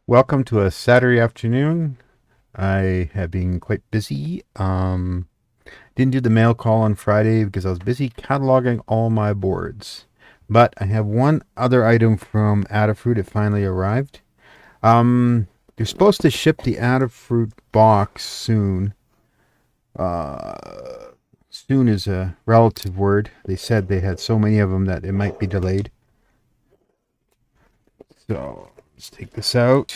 Welcome to a Saturday afternoon. I have been quite busy. Didn't do the mail call on Friday because I was busy cataloging all my boards. But I have one other item from Adafruit. It finally arrived. They're supposed to ship the Adafruit box soon. Soon is a relative word. They said they had so many of them that it might be delayed. So let's take this out.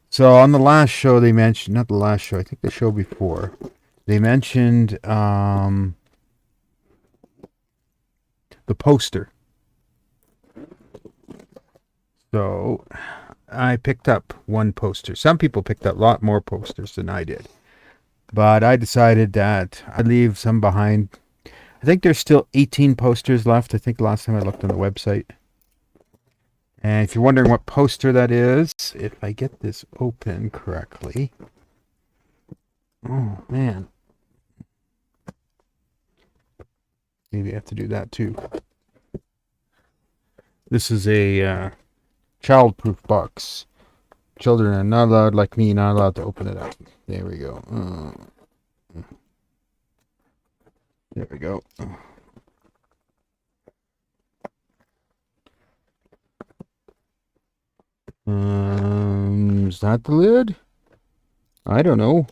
So on the last show they mentioned, not the last show, I think the show before, they mentioned the poster. So I picked up one poster. Some people picked up a lot more posters than I did. But I decided that I'd leave some behind. I think there's still 18 posters left. I think last time I looked on the website. And if you're wondering what poster that is, if I get this open correctly. Oh, man. Maybe I have to do that too. This is a child-proof box. Children are not allowed, like me, not allowed to open it up. There we go. There we go. Is that the lid? I don't know.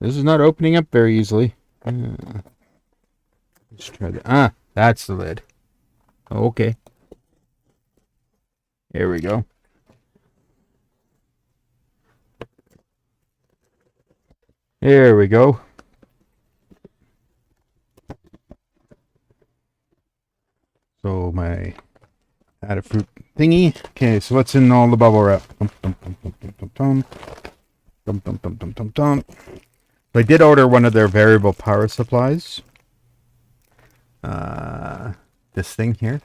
This is not opening up very easily. Let's try that. Ah, that's the lid. Okay. There we go. There we go. So my Adafruit thingy. Okay, so what's in all the bubble wrap? I did order one of their variable power supplies. This thing here.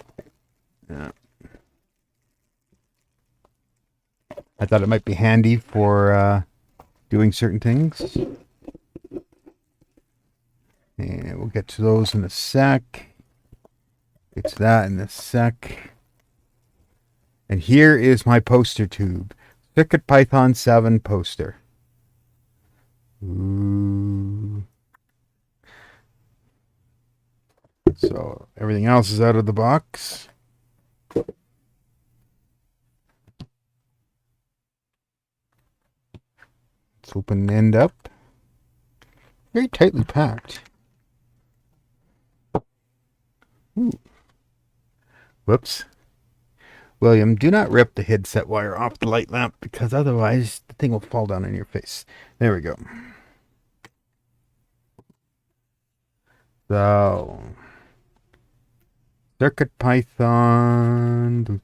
I thought it might be handy for doing certain things. And we'll get to those in a sec. Get to that in a sec. And here is my poster tube. CircuitPython 7 poster. Ooh. So everything else is out of the box. Let's open the end up. Very tightly packed. Ooh. Whoops. William, do not rip the headset wire off the light lamp because otherwise the thing will fall down on your face. There we go. So, CircuitPython.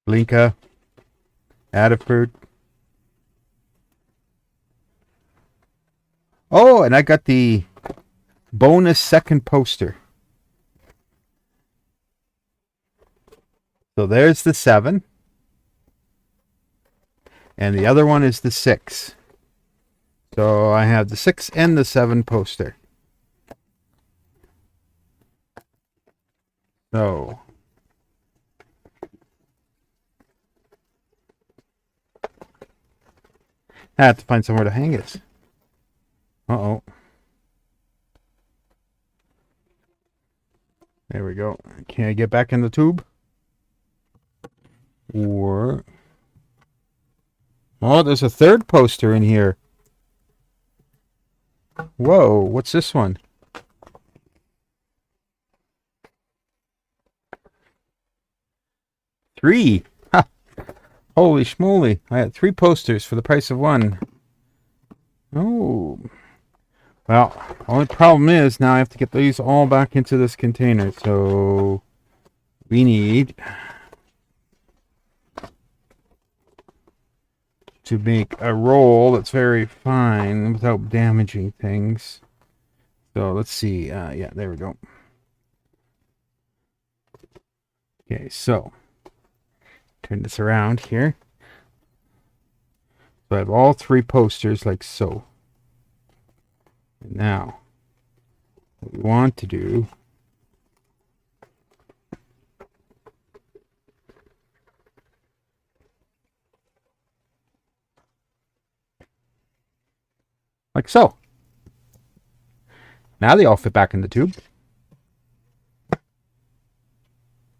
Blinka. Adafruit. Oh, and I got the bonus second poster. So there's the 7. And the other one is the 6. So I have the 6 and the 7 poster. So I have to find somewhere to hang it. Uh-oh. There we go. Can I get back in the tube? Or... oh, there's a third poster in here. Whoa, what's this one? Three. Ha! Holy schmoly. I had 3 posters for the price of 1. Oh. Well, only problem is now I have to get these all back into this container. So we need to make a roll that's very fine without damaging things. So let's see. Yeah, there we go. Okay, so turn this around here. So I have all three posters like so. And now, what we want to do like so. Now they all fit back in the tube.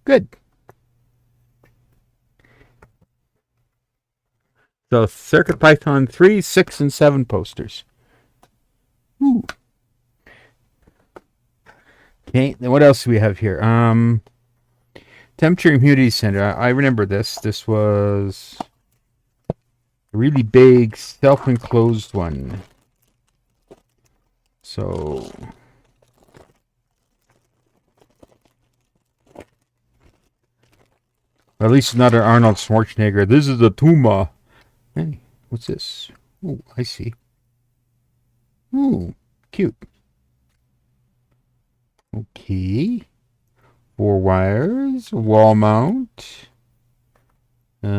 Good. So CircuitPython 3, 6, and 7 posters. Ooh. Okay, then what else do we have here? Temperature and humidity sensor. I remember this. This was a really big self-enclosed one. So at least not an Arnold Schwarzenegger. This is a Tuma. Hey, what's this? Oh, I see. Ooh, cute. Okay. 4 wires, wall mount. Don't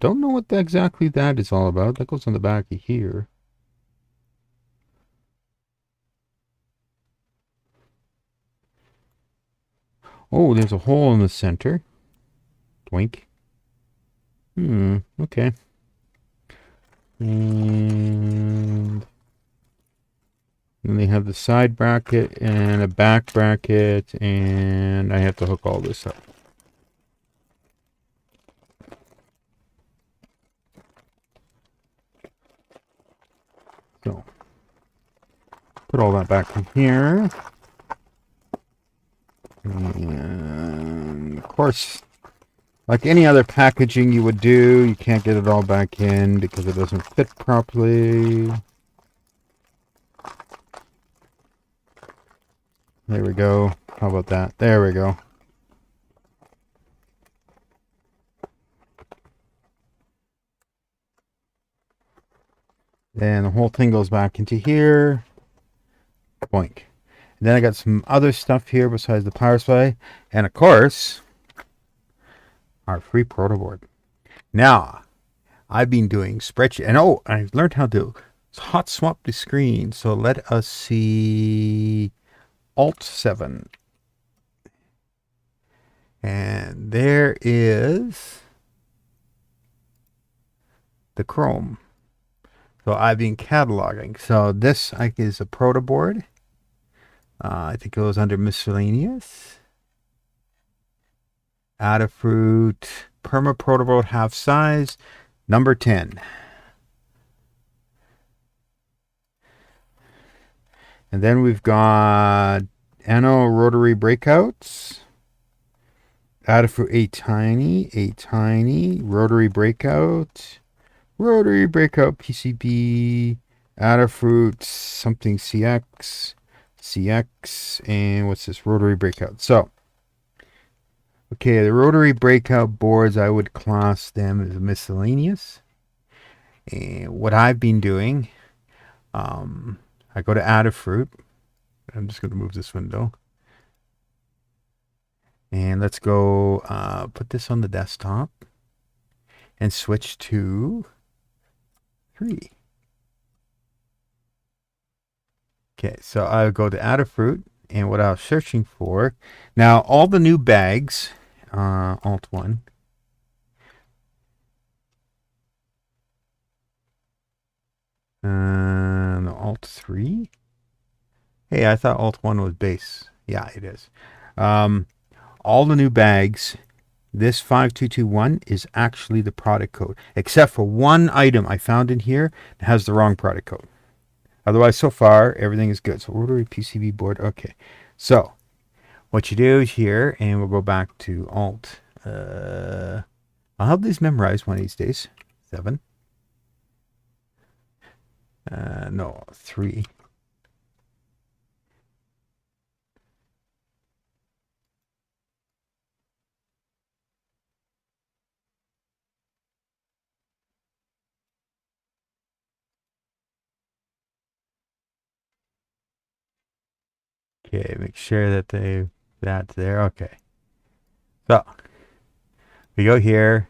know what exactly that is all about. That goes on the back of here. Oh, there's a hole in the center. Twink. Okay. And then they have the side bracket and a back bracket, and I have to hook all this up. So, put all that back in here. And, of course, like any other packaging you would do, you can't get it all back in because it doesn't fit properly. There we go. How about that? There we go. Then the whole thing goes back into here. Boink. And then I got some other stuff here besides the power supply. And of course, our free proto board. Now, I've been doing spreadsheet. And oh, I learned how to hot swap the screen. So let us see Alt 7. And there is the Chrome. So I've been cataloging. So this is a proto board. I think it goes under miscellaneous. Adafruit, Perma proto board half size, number 10. And then we've got Ano rotary breakouts. Adafruit a tiny, rotary breakout PCB, Adafruit something CX, and what's this rotary breakout? So, okay, the rotary breakout boards, I would class them as miscellaneous. And what I've been doing, I go to Adafruit. I'm just going to move this window. And let's go put this on the desktop and switch to 3. Okay, so I'll go to Adafruit, and what I was searching for. Now, all the new bags, Alt 1. No, Alt 3. Hey, I thought Alt 1 was base. Yeah, it is. All the new bags, this 5221 is actually the product code, except for one item I found in here that has the wrong product code. Otherwise, so far, everything is good. So, rotary PCB board. Okay. So, what you do here, and we'll go back to Alt. I'll have these memorized one of these days. 7. No, 3. Okay, make sure that that's there. Okay. So, we go here,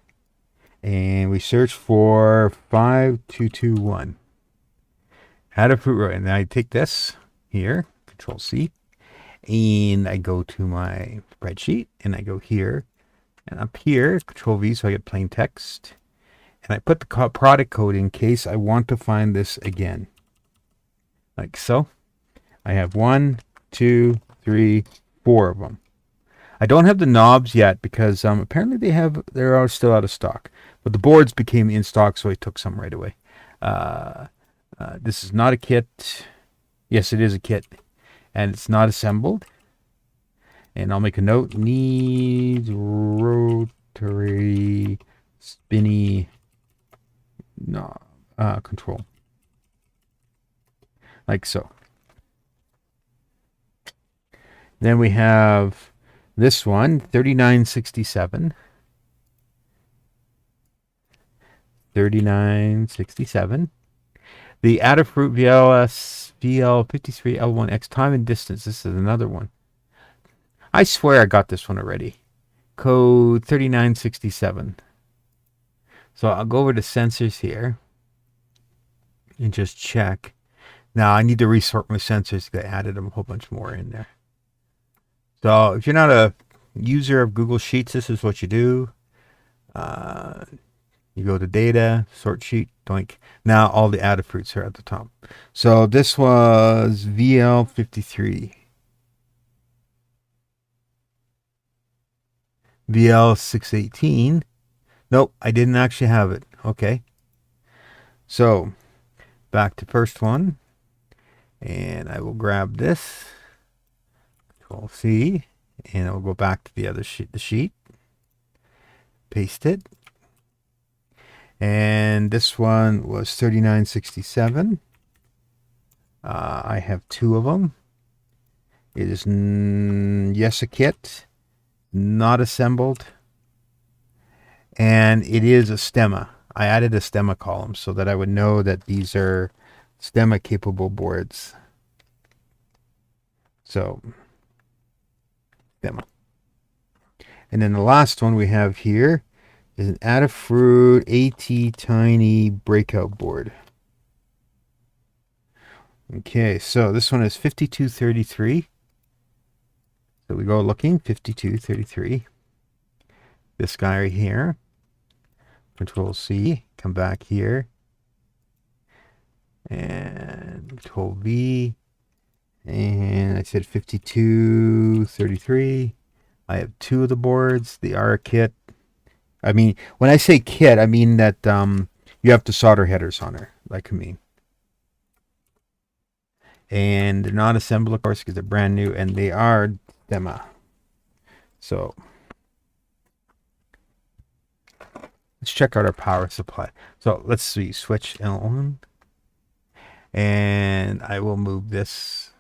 And we search for 5221. Adafruit, and I take this here, Control C, and I go to my spreadsheet, and I go here, and up here, Control V, so I get plain text, and I put the product code in case I want to find this again, like so. I have 1, 2, 3, 4 of them. I don't have the knobs yet because apparently they are still out of stock, but the boards became in stock, so I took some right away. This is not a kit. Yes, it is a kit, and it's not assembled. And I'll make a note: needs rotary spinny knob control, like so. Then we have this one, 3967. 3967. The Adafruit VL53L1X time and distance. This is another one. I swear I got this one already. Code 3967. So I'll go over to sensors here and just check. Now I need to resort my sensors because I added a whole bunch more in there. So if you're not a user of Google Sheets, this is what you do. You go to data, sort sheet, doink. Now all the Adafruits are at the top. So this was VL53. VL618. Nope, I didn't actually have it. Okay. So back to first one. And I will grab this. Control C. And I'll go back to the other sheet, paste it. And this one was 3967. I have 2 of them. It is yes, a kit, not assembled, and it is a stemma. I added a stemma column so that I would know that these are stemma capable boards. So stemma. And then the last one we have here is an Adafruit AT Tiny Breakout Board. Okay, so this one is 5233. So we go looking, 5233. This guy right here. Control C, come back here. And Control V. And I said 5233. I have 2 of the boards. They are a kit. I mean, when I say kit, I mean that you have to solder headers on her, like I mean. And they're not assembled, of course, because they're brand new, and they are demo. So let's check out our power supply. So let's see, switch on, and I will move this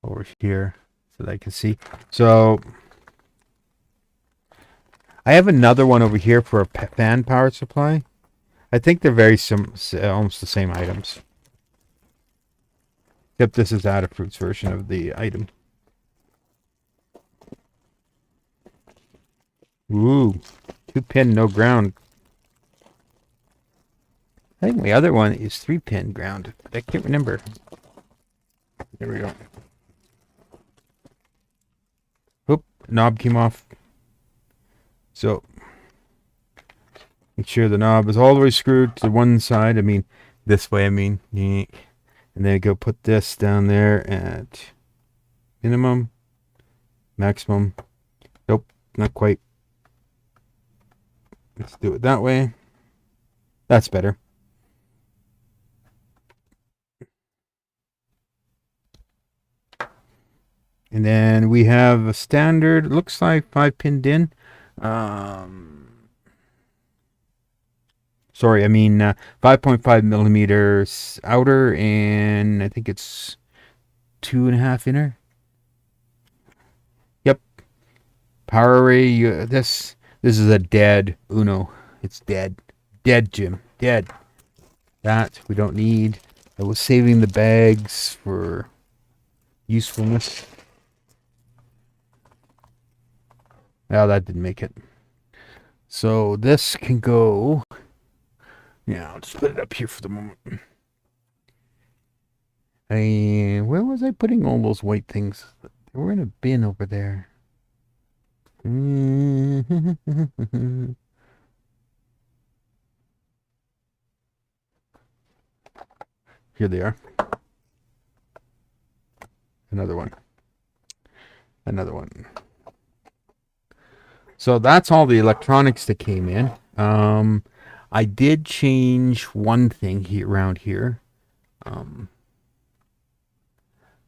over here so that I can see. So I have another one over here for a fan power supply. I think they're very almost the same items. Except this is Adafruit's version of the item. Ooh, 2-pin, no ground. I think my other one is 3-pin ground, but I can't remember. There we go. Oop, knob came off. So, make sure the knob is all the way screwed to one side. I mean, this way, I mean. And then go put this down there at minimum, maximum. Nope, not quite. Let's do it that way. That's better. And then we have a standard, looks like 5-pin DIN. Sorry, I mean 5.5 millimeters outer, and I think it's 2.5 inner. Yep. Power array. This is a dead Uno. It's dead. Dead, Jim. Dead. That we don't need. I was saving the bags for usefulness. Well, that didn't make it. So this can go. Yeah, I'll just put it up here for the moment. Where was I putting all those white things? They were in a bin over there. Here they are. Another one. Another one. So that's all the electronics that came in. I did change one thing here around here.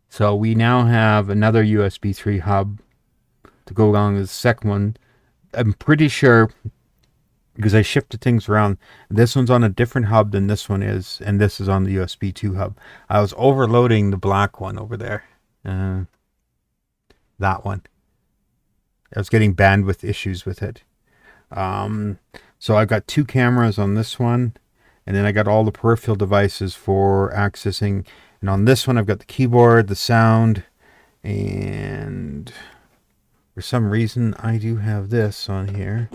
So we now have another USB 3 hub to go along with the second one. I'm pretty sure, because I shifted things around, this one's on a different hub than this one is, and this is on the USB 2 hub. I was overloading the black one over there. That one. I was getting bandwidth issues with it. So I've got 2 cameras on this one, and then I got all the peripheral devices for accessing. And on this one, I've got the keyboard, the sound, and for some reason, I do have this on here.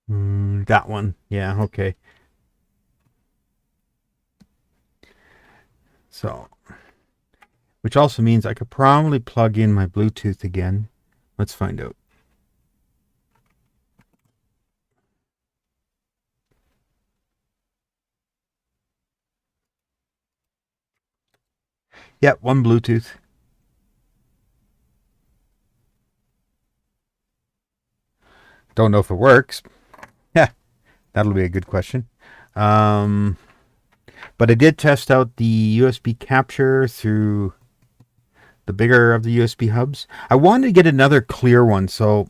That one. Yeah, okay. So, which also means I could probably plug in my Bluetooth again. Let's find out. Yep, one Bluetooth. Don't know if it works. Yeah, that'll be a good question. But I did test out the USB capture through the bigger of the USB hubs. I wanted to get another clear one, so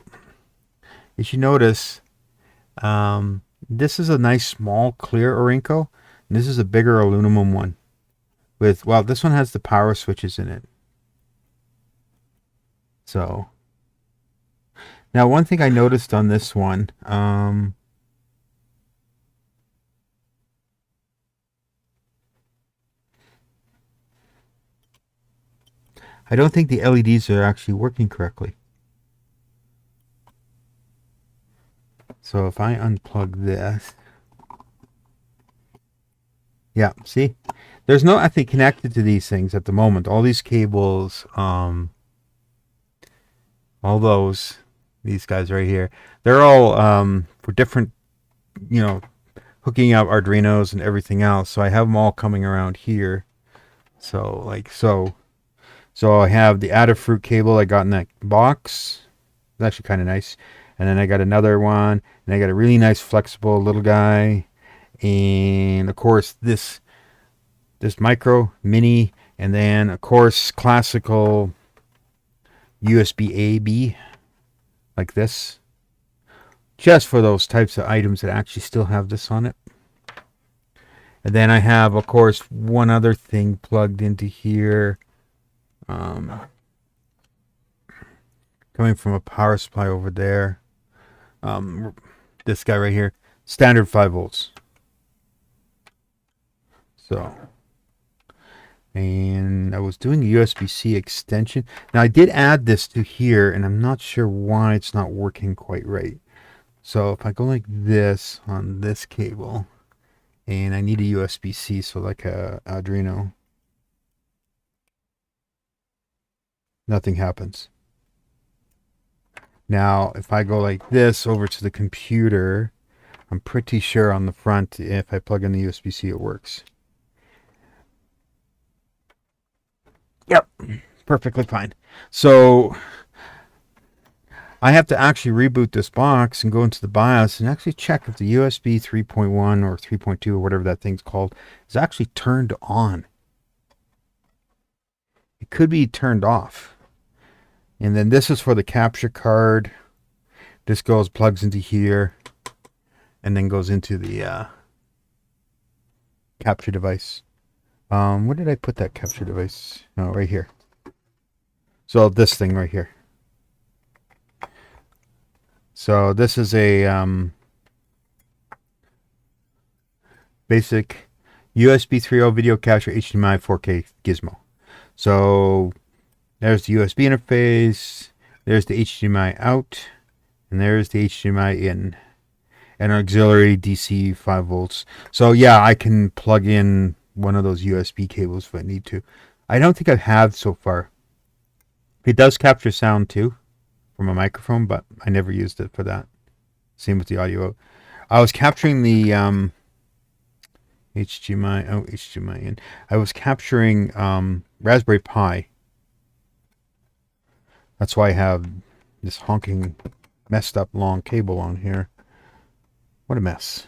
as you notice, this is a nice small clear Orinco, and this is a bigger aluminum one. Well, this one has the power switches in it. So now one thing I noticed on this one, I don't think the LEDs are actually working correctly. So if I unplug this, yeah, see, there's nothing connected to these things at the moment. All these cables, all these guys right here, they're all for different, hooking up Arduinos and everything else. So I have them all coming around here. So like so. So I have the Adafruit cable I got in that box. It's actually kind of nice. And then I got another one, and I got a really nice flexible little guy, and of course this micro mini, and then of course classical USB A/B like this, just for those types of items that actually still have this on it. And then I have, of course, one other thing plugged into here. Coming from a power supply over there. This guy right here, standard 5 volts. So, and I was doing a USB-C extension. Now I did add this to here, and I'm not sure why it's not working quite right. So if I go like this on this cable, and I need a USB-C, so like a Arduino, nothing happens. Now, if I go like this over to the computer, I'm pretty sure on the front, if I plug in the USB-C, it works. Yep, perfectly fine. So I have to actually reboot this box and go into the BIOS and actually check if the USB 3.1 or 3.2 or whatever that thing's called is actually turned on. It could be turned off. And then this is for the capture card. This plugs into here, and then goes into the capture device. Where did I put that capture device? Oh, right here. So this thing right here. So this is a basic USB 3.0 video capture HDMI 4K gizmo. So there's the USB interface. There's the HDMI out, and there's the HDMI in, and auxiliary DC 5 volts. So yeah, I can plug in one of those USB cables if I need to. I don't think I have so far. It does capture sound too from a microphone, but I never used it for that. Same with the audio out. I was capturing the HDMI out, HDMI in. I was capturing Raspberry Pi. That's why I have this honking, messed up long cable on here. What a mess.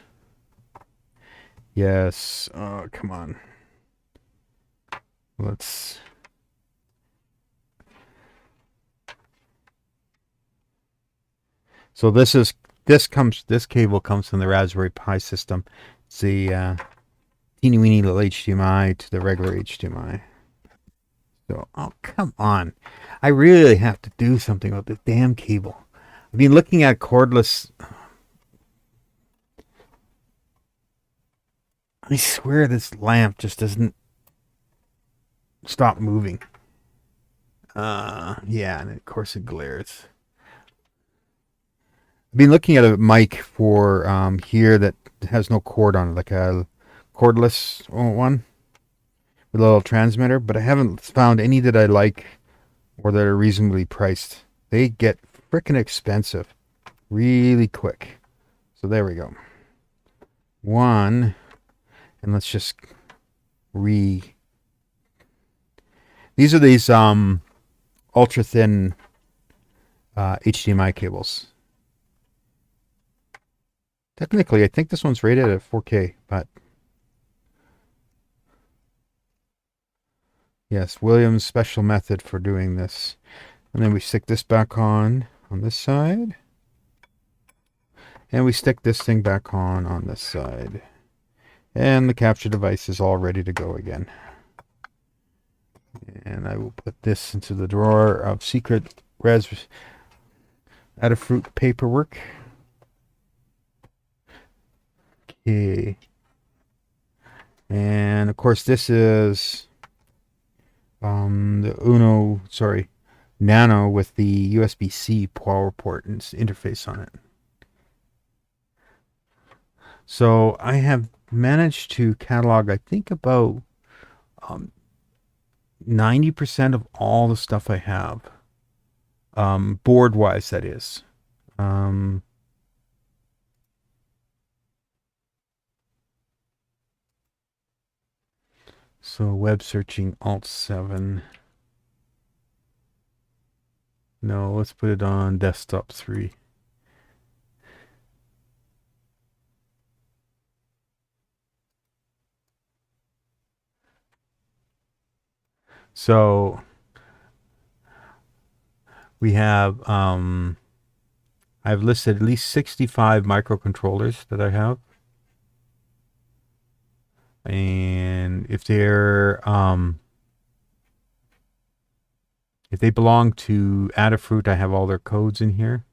Yes. Oh, come on. Let's. So this cable comes from the Raspberry Pi system. It's the teeny weeny little HDMI to the regular HDMI. So, oh, come on. I really have to do something about this damn cable. I've been looking at cordless. I swear this lamp just doesn't stop moving. Yeah, and of course it glares. I've been looking at a mic for here that has no cord on it, like a cordless one with a little transmitter, but I haven't found any that I like or that are reasonably priced. They get frickin' expensive really quick. So there we go. One, and let's just these are these ultra thin HDMI cables. Technically, I think this one's rated at 4K, but yes, Williams' special method for doing this. And then we stick this back on this side. And we stick this thing back on this side. And the capture device is all ready to go again. And I will put this into the drawer of secret Adafruit paperwork. Okay. And of course this is the Nano with the USB-C power port and interface on it. So I have managed to catalog, I think, about 90% of all the stuff I have, board-wise, that is. So web searching Alt-7. No, let's put it on desktop 3. So we have, I've listed at least 65 microcontrollers that I have. And if they belong to Adafruit, I have all their codes in here.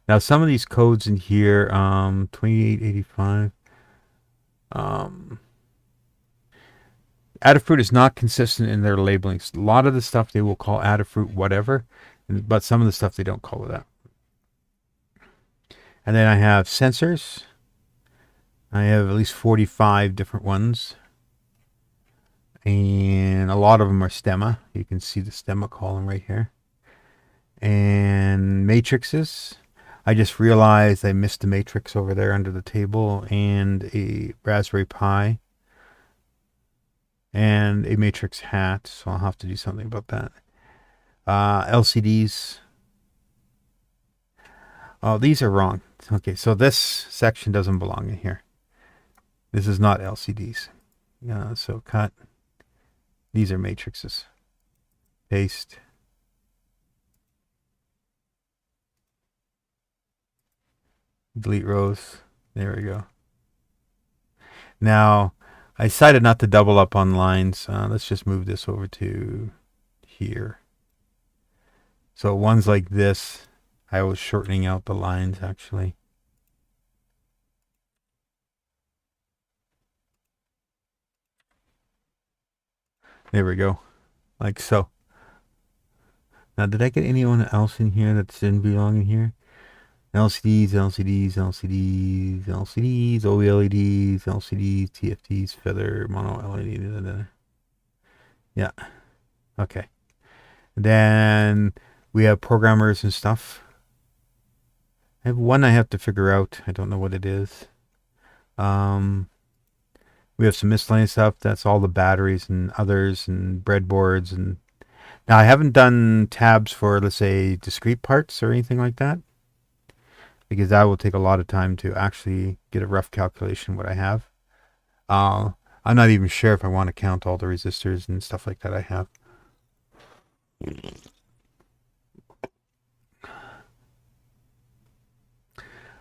Now, some of these codes in here, 2885, Adafruit is not consistent in their labeling. A lot of the stuff they will call Adafruit whatever, but some of the stuff they don't call it that. And then I have sensors. I have at least 45 different ones. And a lot of them are stemma. You can see the stemma column right here. And matrices. I just realized I missed a matrix over there under the table, and a Raspberry Pi, and a matrix hat, so I'll have to do something about that. LCDs. Oh, these are wrong. Okay, so this section doesn't belong in here. This is not LCDs. So cut. These are matrices. Paste. Delete rows. There we go. Now, I decided not to double up on lines. Let's just move this over to here. So ones like this, I was shortening out the lines actually. There we go. Like so. Now, did I get anyone else in here that didn't belong in here? LCDs, LCDs, LCDs, LCDs, OLEDs, LCDs, TFTs, feather, mono LED. Da, da, da. Yeah. Okay. Then we have programmers and stuff. I have one I have to figure out. I don't know what it is. We have some miscellaneous stuff. That's all the batteries and others and breadboards. And now I haven't done tabs for, let's say, discrete parts or anything like that, because that will take a lot of time to actually get a rough calculation what I have. Uh, I'm not even sure if I want to count all the resistors and stuff like that I have.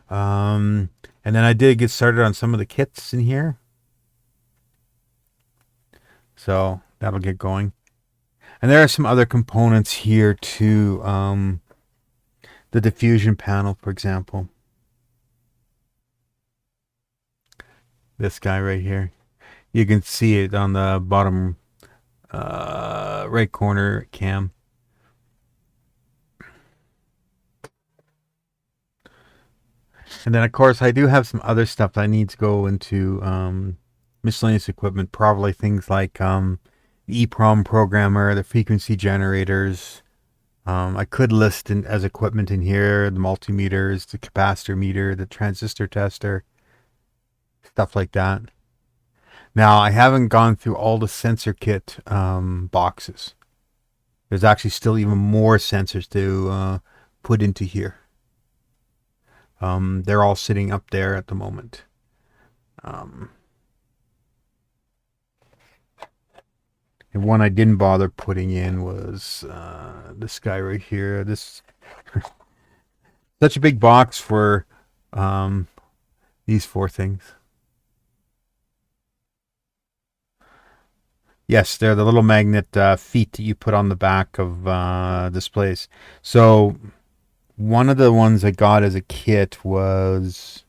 And then I did get started on some of the kits in here. So that'll get going. And there are some other components here too. The diffusion panel, for example. This guy right here. You can see it on the bottom right corner cam. And then, of course, I do have some other stuff that I need to go into miscellaneous equipment. Probably things like the EEPROM programmer, the frequency generators. I could list as equipment in here the multimeters, the capacitor meter, the transistor tester, stuff like that. Now, I haven't gone through all the sensor kit boxes. There's actually still even more sensors to put into here. They're all sitting up there at the moment. And one I didn't bother putting in was this guy right here. This such a big box for these four things. Yes, they're the little magnet feet that you put on the back of displays. So one of the ones I got as a kit was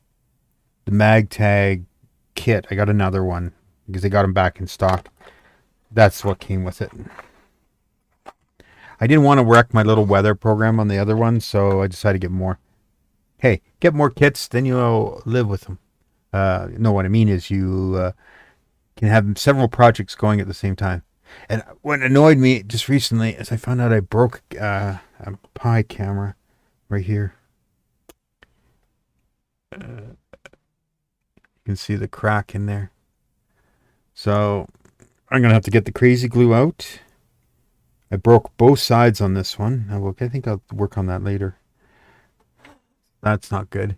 the MagTag kit. I got another one because they got them back in stock. That's what came with it. I didn't want to wreck my little weather program on the other one, so I decided to get more. Hey, get more kits, then you'll live with them. No, what I mean is you can have several projects going at the same time. And what annoyed me just recently is I found out I broke a Pi camera right here. You can see the crack in there. So I'm going to have to get the crazy glue out. I broke both sides on this one. I think I'll work on that later. That's not good.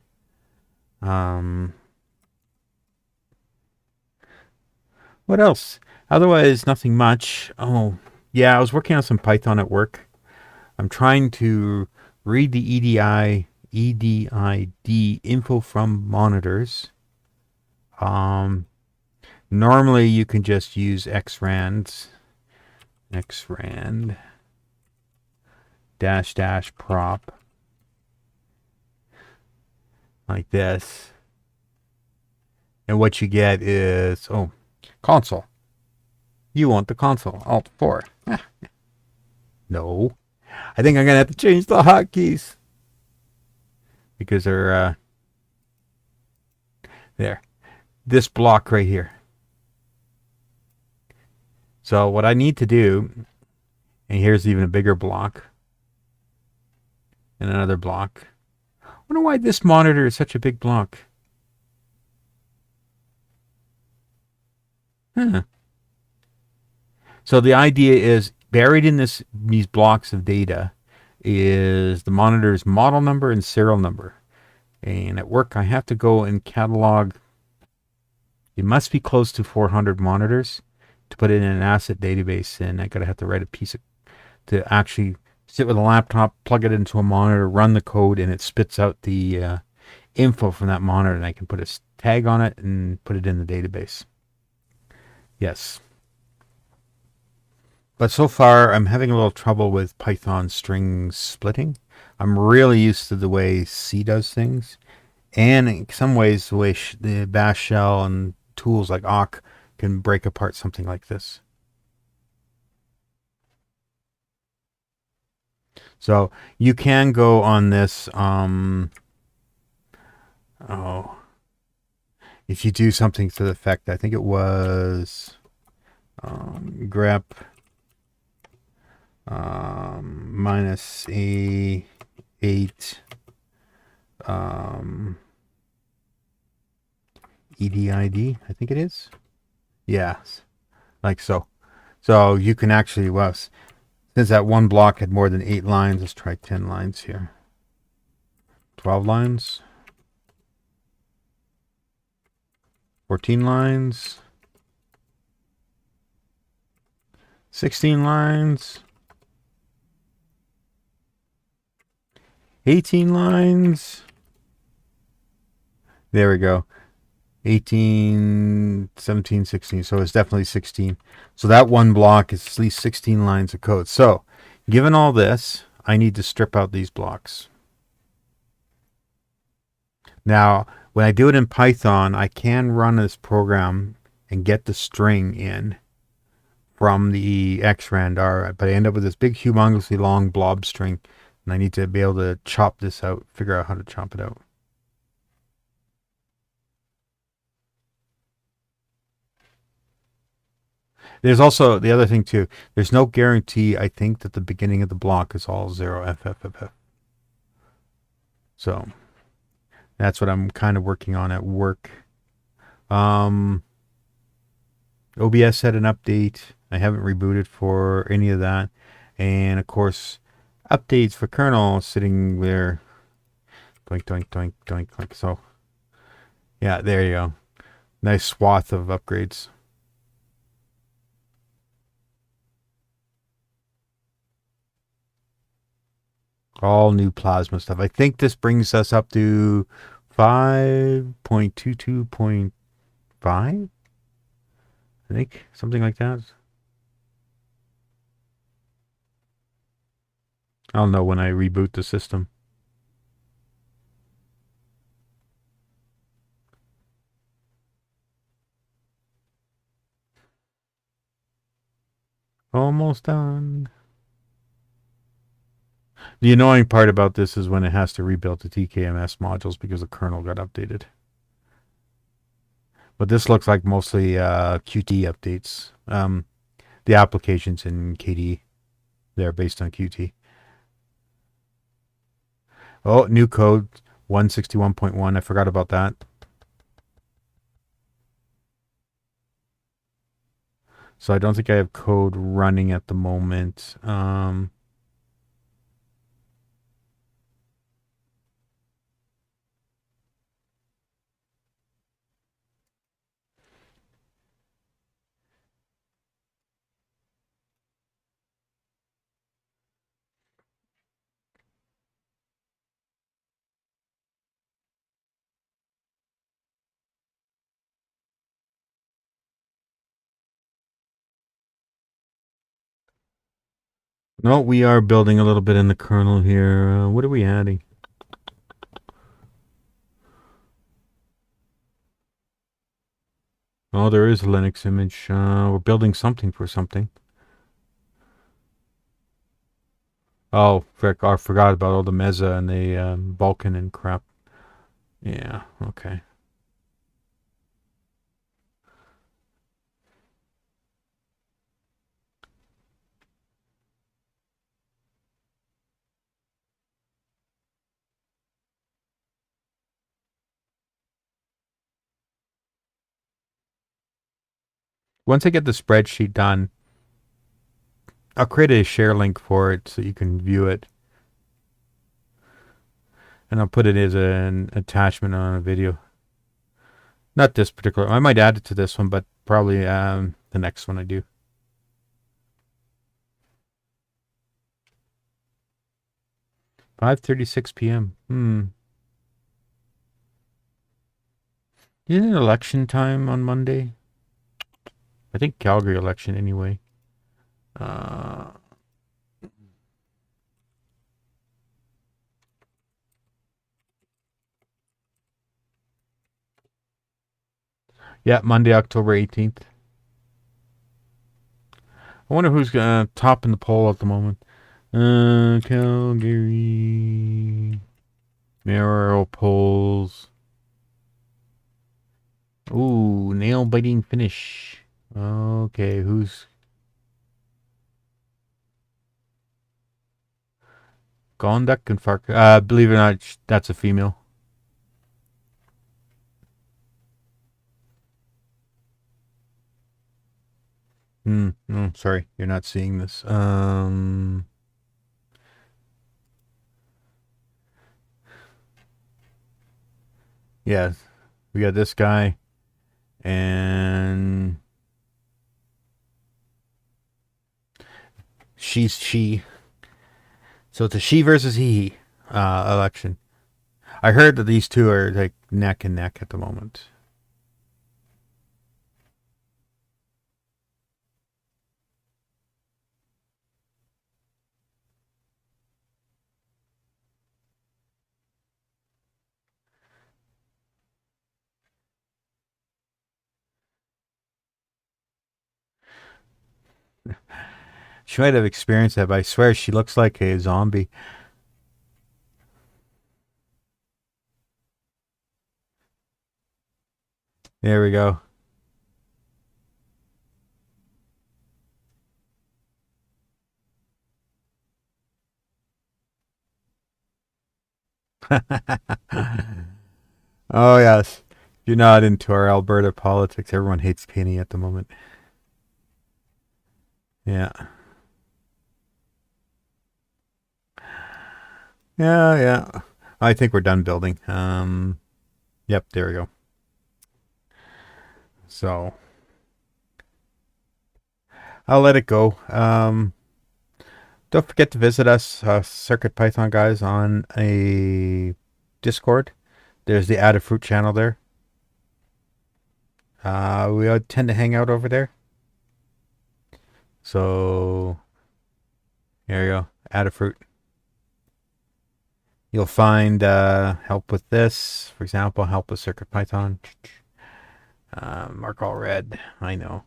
What else? Otherwise, nothing much. Oh, yeah, I was working on some Python at work. I'm trying to read the EDID info from monitors. Normally you can just use xrand dash prop like this. And what you get is, console. You want the console. Alt 4. No. I think I'm going to have to change the hotkeys. Because they're, there. This block right here. So what I need to do, and here's even a bigger block. And another block. I wonder why this monitor is such a big block. Huh. So the idea is buried in these blocks of data is the monitor's model number and serial number. And at work, I have to go and catalog. It must be close to 400 monitors to put it in an asset database. And I gotta have to write a piece to actually sit with a laptop, plug it into a monitor, run the code, and it spits out the info from that monitor. And I can put a tag on it and put it in the database. Yes. But so far, I'm having a little trouble with Python string splitting. I'm really used to the way C does things. And in some ways, the way the bash shell and tools like awk can break apart something like this. So you can go on this. Oh, if you do something to the effect, I think it was grep minus A8 EDID, I think it is. Yes, like so. So you can actually, well, since that one block had more than 8 lines, let's try 10 lines here. 12 lines. 14 lines. 16 lines. 18 lines. There we go. 18, 17, 16. So it's definitely 16. So that one block is at least 16 lines of code. So given all this, I need to strip out these blocks. Now, when I do it in Python, I can run this program and get the string in from the xrandr, but I end up with this big, humongously long blob string, and I need to be able to chop this out, figure out how to chop it out. There's also the other thing too. There's no guarantee, I think, that the beginning of the block is all 0FFFF. So that's what I'm kind of working on at work. OBS had an update. I haven't rebooted for any of that. And of course, updates for kernel sitting there. Doink, doink, doink, doink, doink. So, yeah, there you go. Nice swath of upgrades. All new plasma stuff. I think this brings us up to 5.22.5. I think something like that. I'll know when I reboot the system. Almost done. The annoying part about this is when it has to rebuild the TKMS modules because the kernel got updated. But this looks like mostly Qt updates. The applications in KDE, they're based on Qt. Oh, new code 161.1. I forgot about that. So I don't think I have code running at the moment. No, we are building a little bit in the kernel here. What are we adding? Oh, there is a Linux image. We're building something for something. Oh, frick, I forgot about all the Mesa and the Vulkan and crap. Yeah, okay. Once I get the spreadsheet done, I'll create a share link for it so you can view it. And I'll put it as an attachment on a video. Not this particular. I might add it to this one, but probably the next one I do. 5:36 p.m. Isn't it election time on Monday? I think Calgary election anyway. Yeah, Monday, October 18th. I wonder who's top in the poll at the moment. Calgary. Mayoral polls. Ooh, nail biting finish. Okay, who's Gondak and Fark? Believe it or not, that's a female. Oh, sorry, you're not seeing this. Yeah, we got this guy, and she's she. So it's a she versus he election. I heard that these two are like neck and neck at the moment. She might have experienced that, but I swear she looks like a zombie. There we go. Oh yes. You're not into our Alberta politics. Everyone hates Penny at the moment. Yeah. Yeah, yeah. I think we're done building. Yep, there we go. So I'll let it go. Don't forget to visit us, Circuit Python guys, on a Discord. There's the Adafruit channel there. We tend to hang out over there. So here you go, Adafruit. You'll find help with this, for example, help with Circuit Python. Mark all red. I know.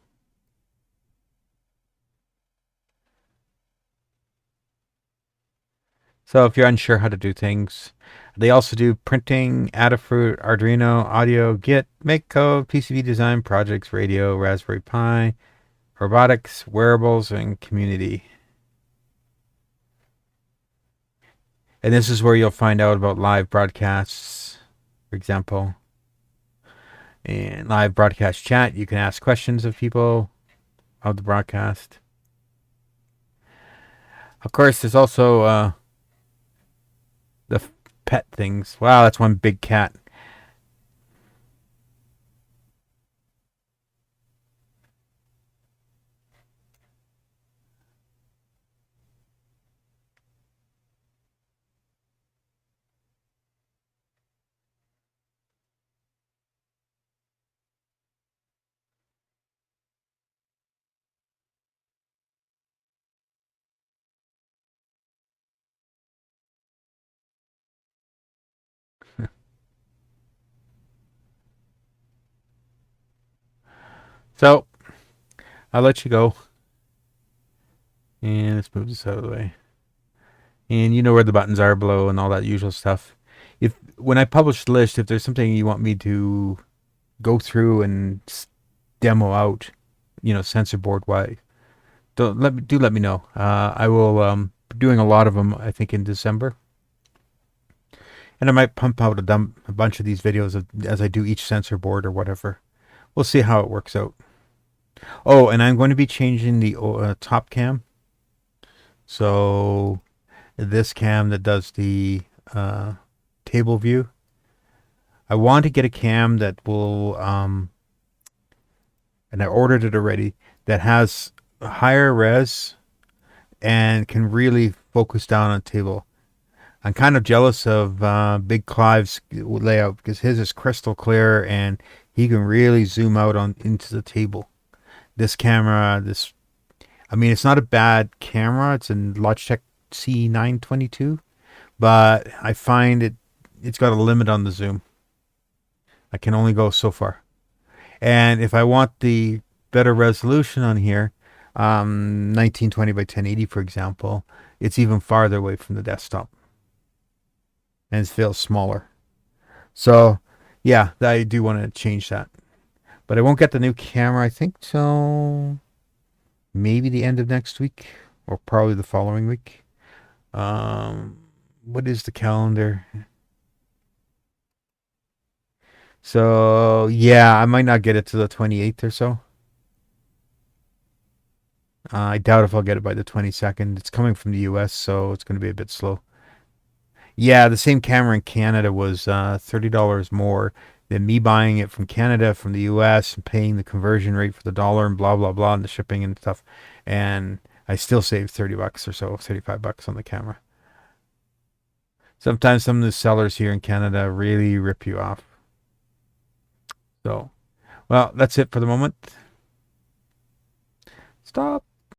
So if you're unsure how to do things, they also do printing, Adafruit, Arduino, audio, Git, make code, PCB design, projects, radio, Raspberry Pi, robotics, wearables, and community. And this is where you'll find out about live broadcasts, for example. In live broadcast chat, you can ask questions of people of the broadcast. Of course, there's also the pet things. Wow, that's one big cat. So I'll let you go. And let's move this out of the way. And you know where the buttons are below and all that usual stuff. If when I publish the list, if there's something you want me to go through and demo out, sensor board wise, let me know. I will be doing a lot of them. I think in December, and I might pump out a bunch of these videos as I do each sensor board or whatever. We'll see how it works out. Oh, and I'm going to be changing the top cam. So this cam that does the table view. I want to get a cam that will, and I ordered it already, that has a higher res and can really focus down on a table. I'm kind of jealous of Big Clive's layout because his is crystal clear and he can really zoom out on into the table. This camera, I mean, it's not a bad camera. It's a Logitech C922, but I find it's got a limit on the zoom. I can only go so far. And if I want the better resolution on here, 1920 by 1080, for example, it's even farther away from the desktop and it feels smaller. So, yeah, I do want to change that. But I won't get the new camera, I think, till maybe the end of next week or probably the following week. Um, what is the calendar? So, yeah, I might not get it to the 28th or so. I doubt if I'll get it by the 22nd. It's coming from the US, so it's going to be a bit slow. Yeah, the same camera in Canada was $30 more than me buying it from Canada, from the US, and paying the conversion rate for the dollar and blah, blah, blah, and the shipping and stuff. And I still saved $30 or so, $35 on the camera. Sometimes some of the sellers here in Canada really rip you off. So, well, that's it for the moment. Stop.